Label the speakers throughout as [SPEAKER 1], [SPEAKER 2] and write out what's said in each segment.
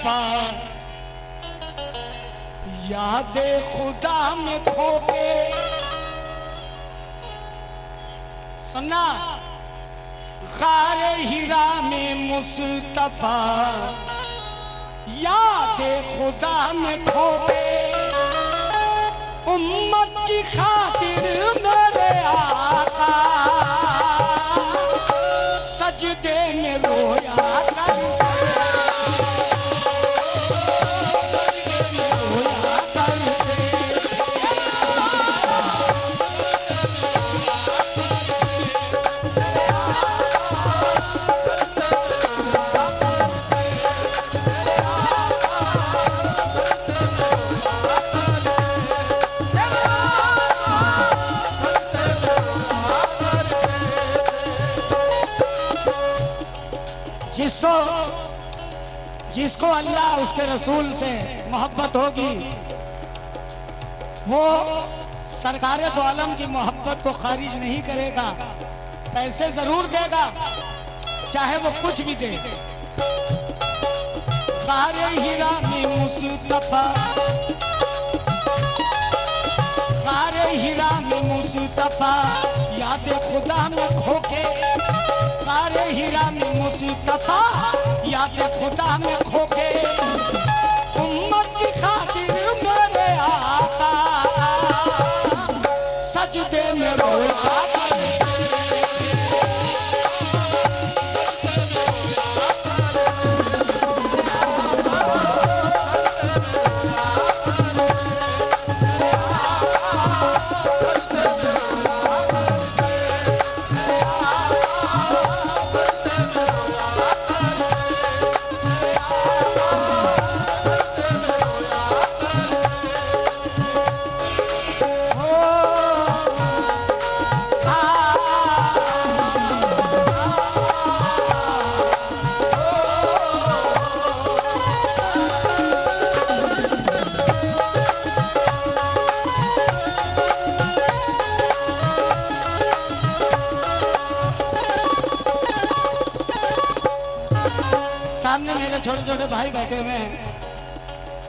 [SPEAKER 1] मुस्तफा याद खुदा में खो के। सुनना, गारे हीरा में मुस्तफा याद खुदा में खो के। उम्मत की खातिर मेरे आका सजदे में रोया जिसको अल्लाह उसके रसूल से मोहब्बत होगी वो सरकार दो आलम की मोहब्बत को खारिज नहीं करेगा, पैसे जरूर देगा चाहे वो कुछ भी दे। गारे हीरा में मुस्तफा, गारे हीरा में मुस्तफा याद खुदा में खो के। गारे हीरा में मुस्तफा याद खुदा में खो के। उम्मत की खातिर मेरे आका सजदे में रोया। सामने मेरे छोटे छोटे भाई बैठे हुए हैं,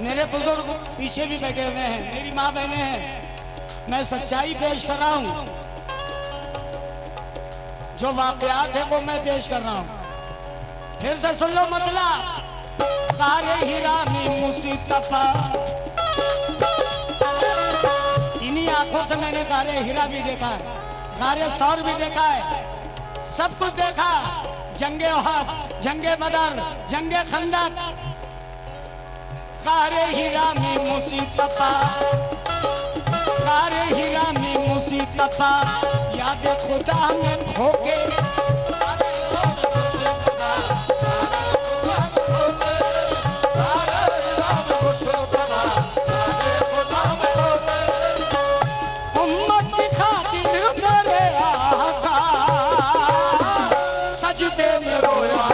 [SPEAKER 1] मेरे बुजुर्ग पीछे भी बैठे हुए हैं, मेरी माँ बहनें हैं। मैं सच्चाई पेश कर रहा हूँ, जो वाकयात है वो मैं पेश कर रहा हूँ। फिर से सुन लो मतलब। गारे हीरा में मुस्तफा, इन्हीं आंखों से मैंने गारे हीरा भी देखा है, गारे सौर भी देखा है, सब कुछ देखा। जंगे ओहद, जंगे बदर, जंगे खंदक। गारे हीरा में मुस्तफा, गारे हीरा में मुस्तफा याद खुदा में खो के। उम्मत की खातिर मेरे आका सजदे में रोया।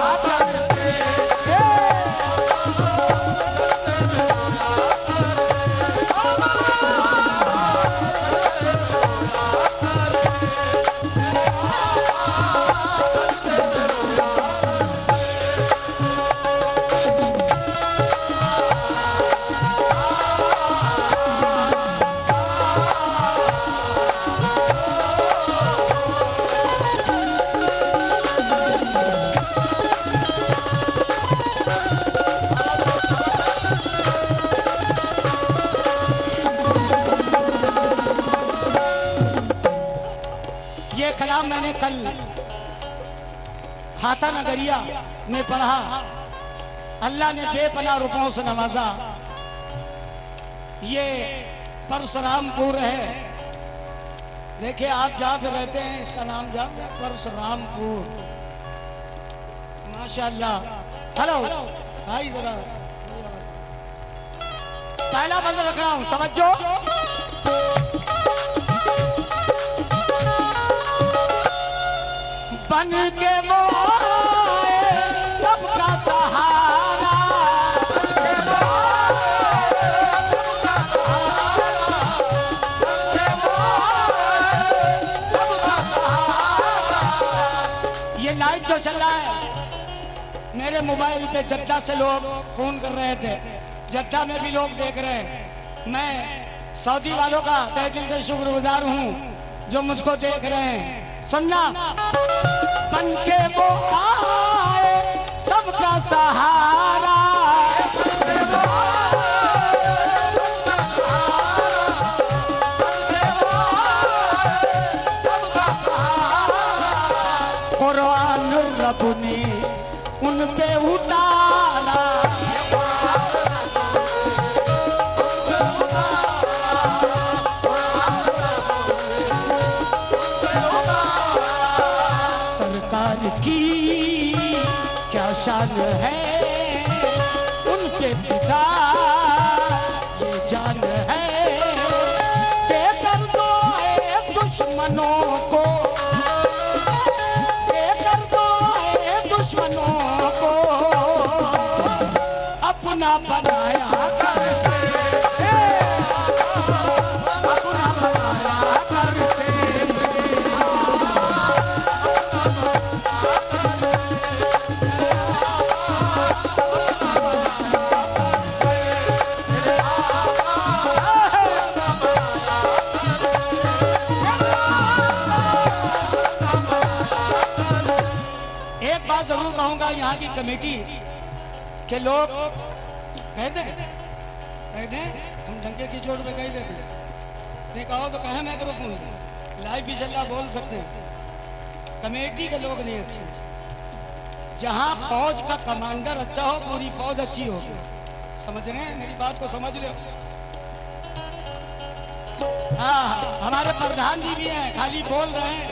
[SPEAKER 1] ये कलाम मैंने कल खाता नगरिया में पढ़ा। अल्लाह ने बेपनाह रुपयों से नवाजा। ये परशुरामपुर है, देखिए आप जहाँ पे रहते हैं इसका नाम जान, परशुरामपुर। माशाअल्लाह। हेलो भाई, जरा पहला बंद रख रहा हूँ, तवज्जो। बन के वो सबका सहारा, ये लाइव जो चल रहा है मेरे मोबाइल पे जद्दा से लोग फोन कर रहे थे, जद्दा में भी लोग देख रहे हैं। मैं सऊदी वालों का तहे दिल से शुक्रगुजार हूँ जो मुझको देख रहे हैं। सुनना, बन के वो आए सबका सहारा, कुरान रब ने उन पे उतारा, सरकार की क्या शान है, उन पे फिदा ये जान है, देकर दो दुश्मनों को, दुश्मनों को अपना बनाया करते, अपना बनाया करते। एक बात जरूर कहूंगा, यहाँ की कमेटी के लोग कह दे हम डंके की चोट पे कह देते, नहीं कहो तो कहे माइक्रोफोन लाइव भी चल रहा, बोल सकते हैं। कमेटी के लोग नहीं अच्छे। जहाँ फौज का कमांडर अच्छा हो, पूरी फौज अच्छी हो। समझ रहे हैं मेरी बात को, समझ लो। हाँ, हमारे प्रधान जी भी हैं, खाली बोल रहे हैं,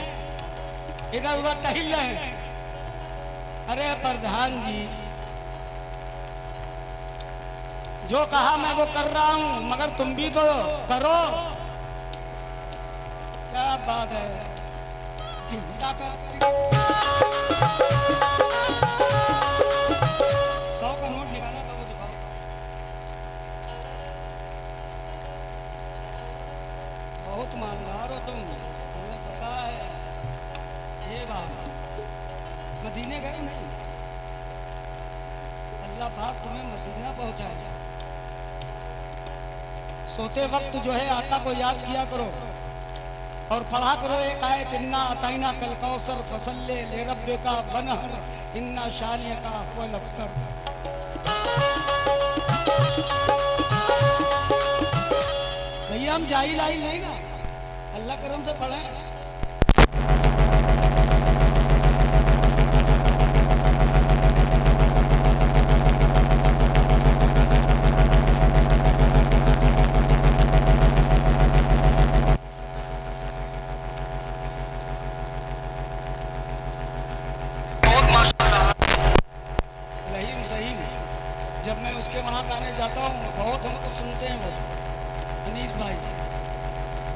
[SPEAKER 1] इधर उधर टहल रहे हैं। अरे प्रधान जी, जो कहा मैं वो कर रहा हूं, मगर तुम भी तो करो। क्या बात है, चिंता कर। 100 का नोट निकाला था, वो दिखाओ। बहुत मानदार हो तुम, तुम्हें पता है। ये बात, मदीने गए नहीं, अल्लाह पाक तुम्हें मदीना पहुंचाए। सोते वक्त जो है आका को याद किया करो और पढ़ा करो एक आयत, इन्ना अताइना कल कौसर फसल्ले ले रब्बे का बनहर इन्ना शानिया का वल अब्तर। भैया हम जाहिल आहिल नहीं ना, अल्लाह करम से पढ़े। जब मैं उसके वहाँ गाने जाता हूँ, बहुत हमको सुनते हैं वो अनीस भाई,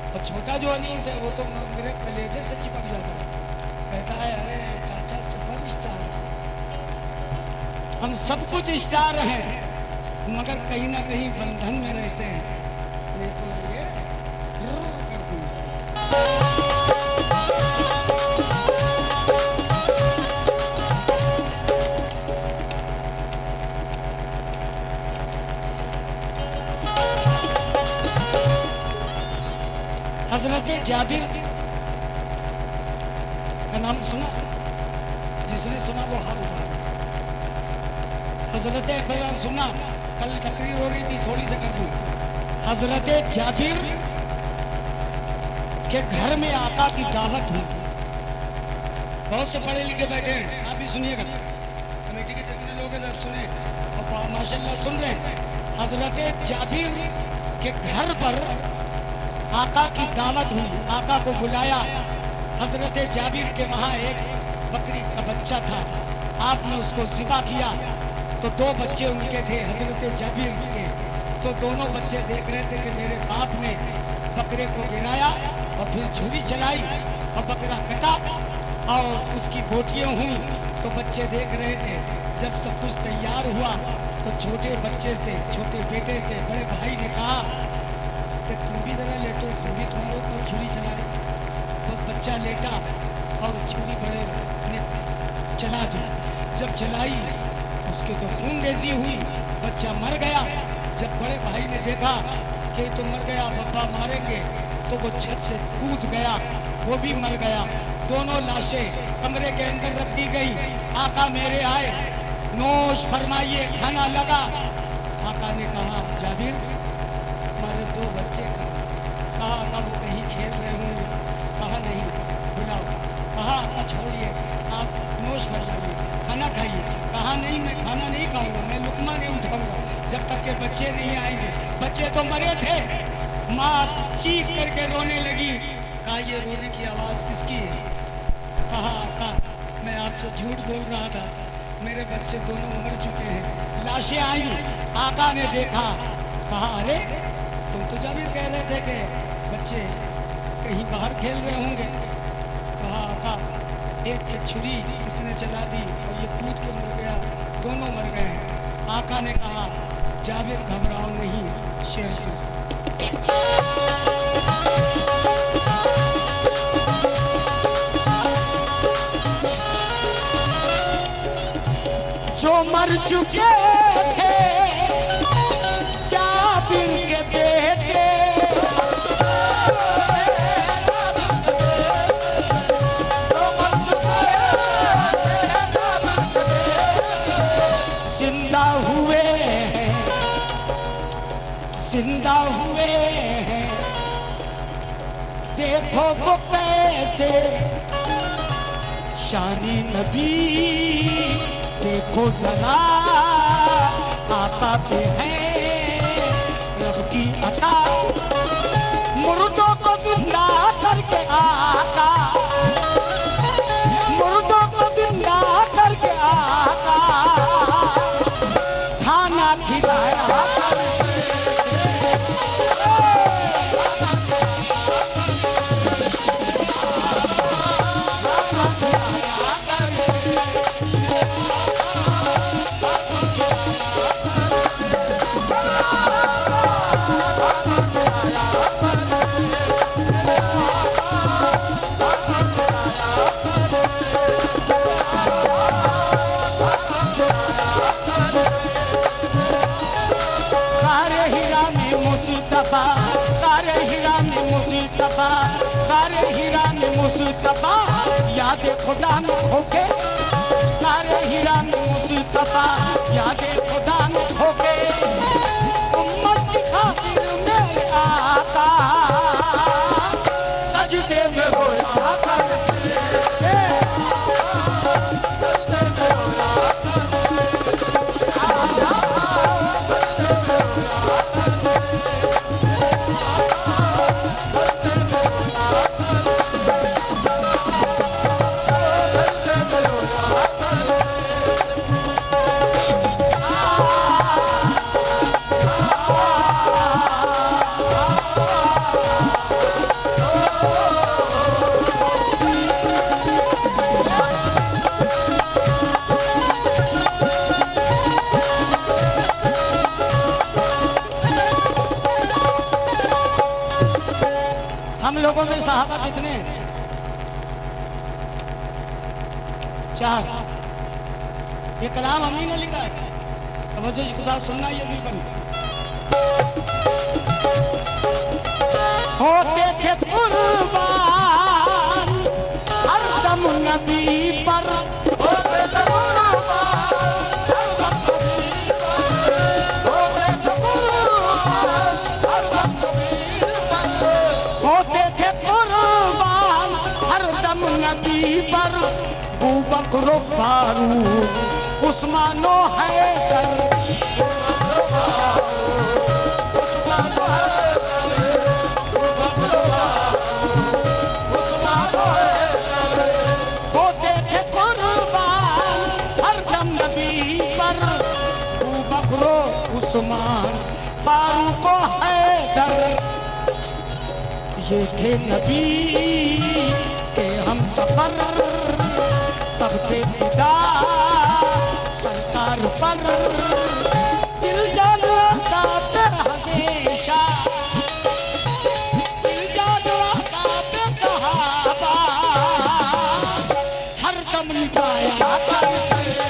[SPEAKER 1] और छोटा जो अनीस है वो तो मेरे कलेजे से चिपक जाता है। कहता है अरे चाचा सुपर स्टार, हम सब कुछ स्टार हैं, मगर कहीं ना कहीं बंधन में रहते हैं, नहीं तो ये कर दूँ। हजरत जाबिर का नाम सुना, जिसने सुना वो हाथ उठा। हजरत बयान सुना, कल तकरीर हो रही थी, थोड़ी सी कर दूँ। हजरत जाबिर के घर में आका की दावत हुई। बहुत से पढ़े लिखे बैठे हैं, आप भी सुनिएगा, कमेटी के जितने लोग हैं सुने और माशाल्लाह सुन रहे हैं। हजरत जाबिर के घर पर आका की दावत हुई, आका को बुलाया। हजरत जाबिर के वहाँ एक बकरी का बच्चा था, आपने उसको ज़िबा किया तो 2 बच्चे उनके थे हजरत जाबिर के। तो दोनों बच्चे देख रहे थे कि मेरे बाप ने बकरे को गिराया और फिर छुरी चलाई और बकरा कटा और उसकी गोटियाँ हुई। तो बच्चे देख रहे थे। जब सब कुछ तैयार हुआ तो छोटे बच्चे से, छोटे बेटे से बड़े भाई ने कहा कि तुम भी ज़रा लेटो, तुम भी तुम्हारे ऊपर छुरी चलाए। बस बच्चा लेटा और छुरी बड़े ने चला दी। जब चलाई उसके तो खून रेजी हुई बच्चा मर गया। जब बड़े भाई ने देखा कि तो मर गया, पापा मारेंगे, तो वो छत से कूद गया, वो भी मर गया। दोनों लाशें कमरे के अंदर रख दी गई। आका मेरे आए, नोश फरमाइए, खाना लगा। आका ने कहा जाबिर तुम्हारे 2 बच्चे कहा अब कहीं खेल रहे होंगे। कहा नहीं, बुलाओ। कहा छोड़िए, आप नोश फरमाइए, खाना खाइए। कहा नहीं, मैं खाना नहीं खाऊंगा, मैं लुकमा नहीं उठाऊंगा जब तक के बच्चे नहीं आएंगे। बच्चे तो मरे थे। माँ चीख करके रोने लगी। कहा ये रोने की आवाज़ किसकी है? कहा मैं आपसे झूठ बोल रहा था, मेरे बच्चे दोनों मर चुके हैं। लाशें आई, आका ने देखा, कहा अरे तुम तो जाबिर कह रहे थे कि बच्चे कहीं बाहर खेल रहे होंगे। कहा आका एक की छुरी इसने चला दी और ये कूद के मर गया, दोनों मर गए हैं। आका ने कहा जाबिर घबराओ नहीं, शेर से जो मर चुके थे जाबिर के बेटे, जिंदा हुए हैं, जिंदा हुए हैं। देखो वो कैसे शानी नबी, देखो जरा आता पे है रब की अता। मुर्दों को जिंदा करके आका, मुर्दों को जिंदा करके आका खाना खिलाया। मुस्तफा सारे हीरा में मुस्तफा, सारे हीरा में मुस्तफा, याद खुदा में खोके। सारे हीरा में मुस्तफा, याद खुदा में खोके। उम्मत की खातिर मेरे आका सजदे में रोया करते। हम लोगों में सहाबा कितने? 4। ये कलाम हमने ने लिखा है, तवज्जो के साथ सुनना। ये भी बन होते थे कुर्बान हर दम नबी पर, होते थे कुर्बान हर दम नबी पर। अबू बकर फारूक उस्मानो हैदर, होते थे कुर्बान हर दम नबी पर। अबू बकर उस्मान फारूक हैदर, ये थे नबी के हम सफर, सबके फिदा संस्कार पर। दिल जानो कांपे हमेशा, दिल जानो कांपे सहाबा, हर दम निभाया करते।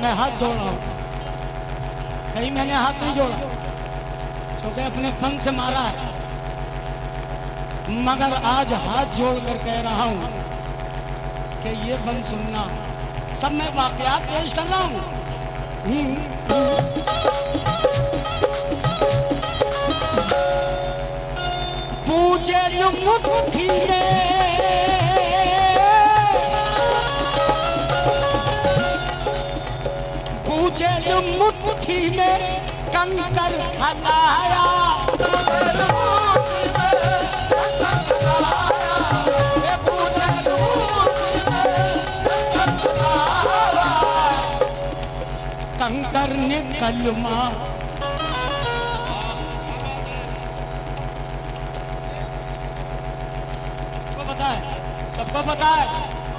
[SPEAKER 1] मैं हाथ जोड़ रहा हूँ। कहीं मैंने हाथ नहीं जोड़ा क्योंकि अपने फन से मारा है, मगर आज हाथ जोड़ कर कह रहा हूँ कि ये बंद सुनना। सब मैं वाकयात पेश कर रहा हूँ। पूजे मुट्ठी में मुट्ठी में कंकर खलाया, कंकर ने कलमा को पता है, सबको पता है,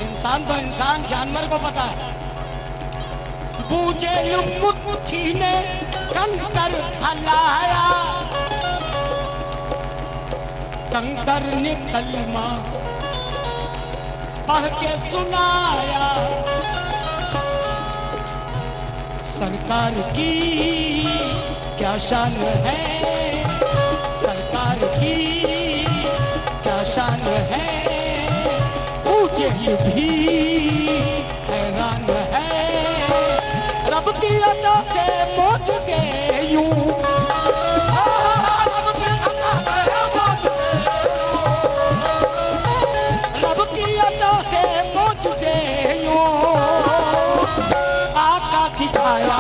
[SPEAKER 1] इंसान तो इंसान, जानवर को पता है। पूजे मुट्ठी ने कंकर खलाया, कंकर ने कलमा पढ़ के सुनाया। सरकार की क्या शान है, सरकार की क्या शान है, पूजे भी हैरान है। रब की अता से मौज के यूं, रब की अता से मौज से यूं आका दिखाया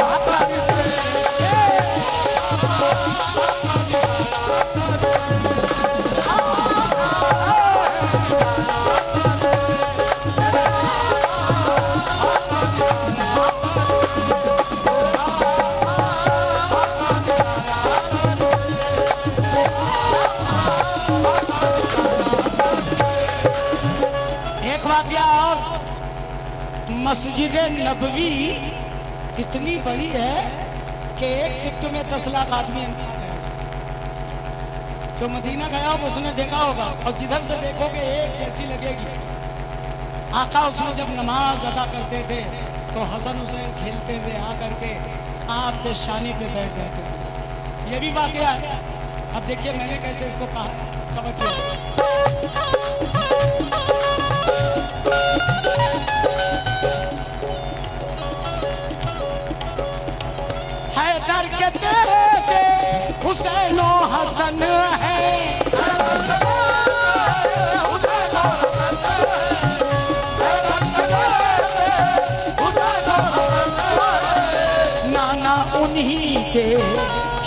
[SPEAKER 1] मस्जिद नबवी इतनी बड़ी है कि एक सिक्के में 10 लाख आदमी जो मदीना गया हो उसने देखा होगा, और जिधर से देखोगे एक जैसी लगेगी। आका उसमें जब नमाज अदा करते थे तो हसन हुसैन खेलते हुए आकर के आपके शानी पे बैठ जाते थे। ये भी वाकया है। अब देखिए मैंने कैसे इसको कहा कवर किया। हैदर के बेटे हुसैन और हसन है, नाना उन्हीं के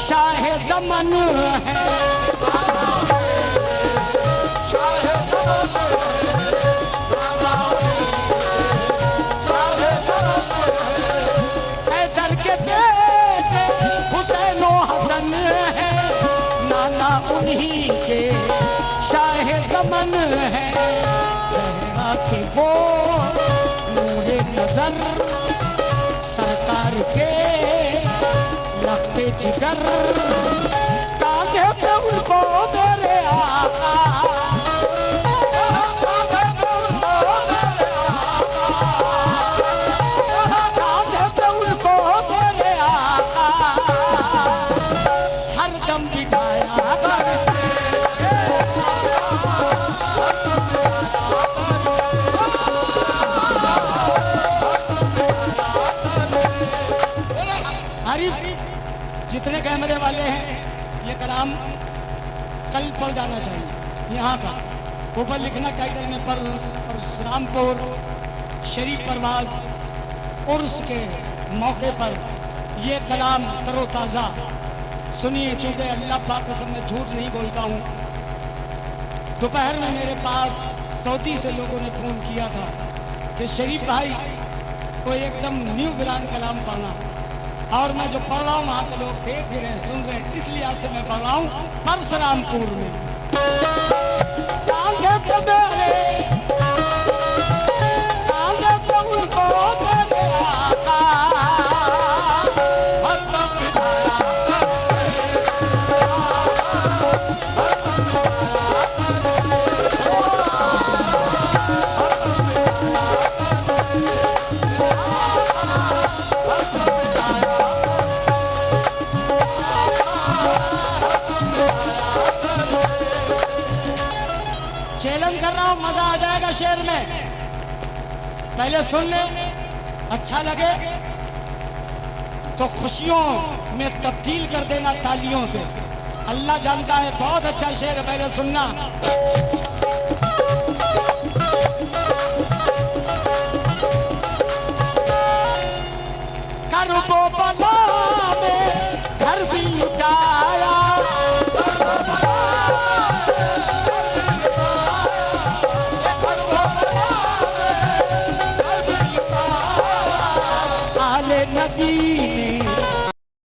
[SPEAKER 1] शाह ज़मन है। हैदर के बेटे हुसैन और हसन है, नाना उन्हीं के शाह ज़मन है। ज़हरा के वो नूरे नजर सरकार के लगते जिगर, कांधे पे उनको मेरे आका, कांधे पे उनको मेरे आका हरदम बिठाया करते। जितने कैमरे वाले हैं ये कलाम कल पढ़ जाना चाहिए। यहाँ का ऊपर लिखना टाइटल में परशुरामपुर शरीफ परवाज उर्स के मौके पर ये कलाम तरोताज़ा सुनिए। चूँकि अल्लाह पाक कसम मैं झूठ नहीं बोलता हूँ। दोपहर में मेरे पास सऊदी से लोगों ने फ़ोन किया था कि शरीफ भाई को एकदम न्यू बिरान कलाम पढ़ना, और मैं जो पढ़ रहा हूँ वहाँ के लोग देख भी रहे हैं, सुन रहे हैं, इसलिए आपसे मैं पढ़ रहा हूँ परशुरामपुर में। चैलेंज कर रहा हूं, मजा आ जाएगा शेर में। पहले सुन ले, अच्छा लगे तो खुशियों में तब्दील कर देना तालियों से। अल्लाह जानता है, बहुत अच्छा शेर है, पहले सुनना। करबो बला में घर भी लुटाया, आले नबी ने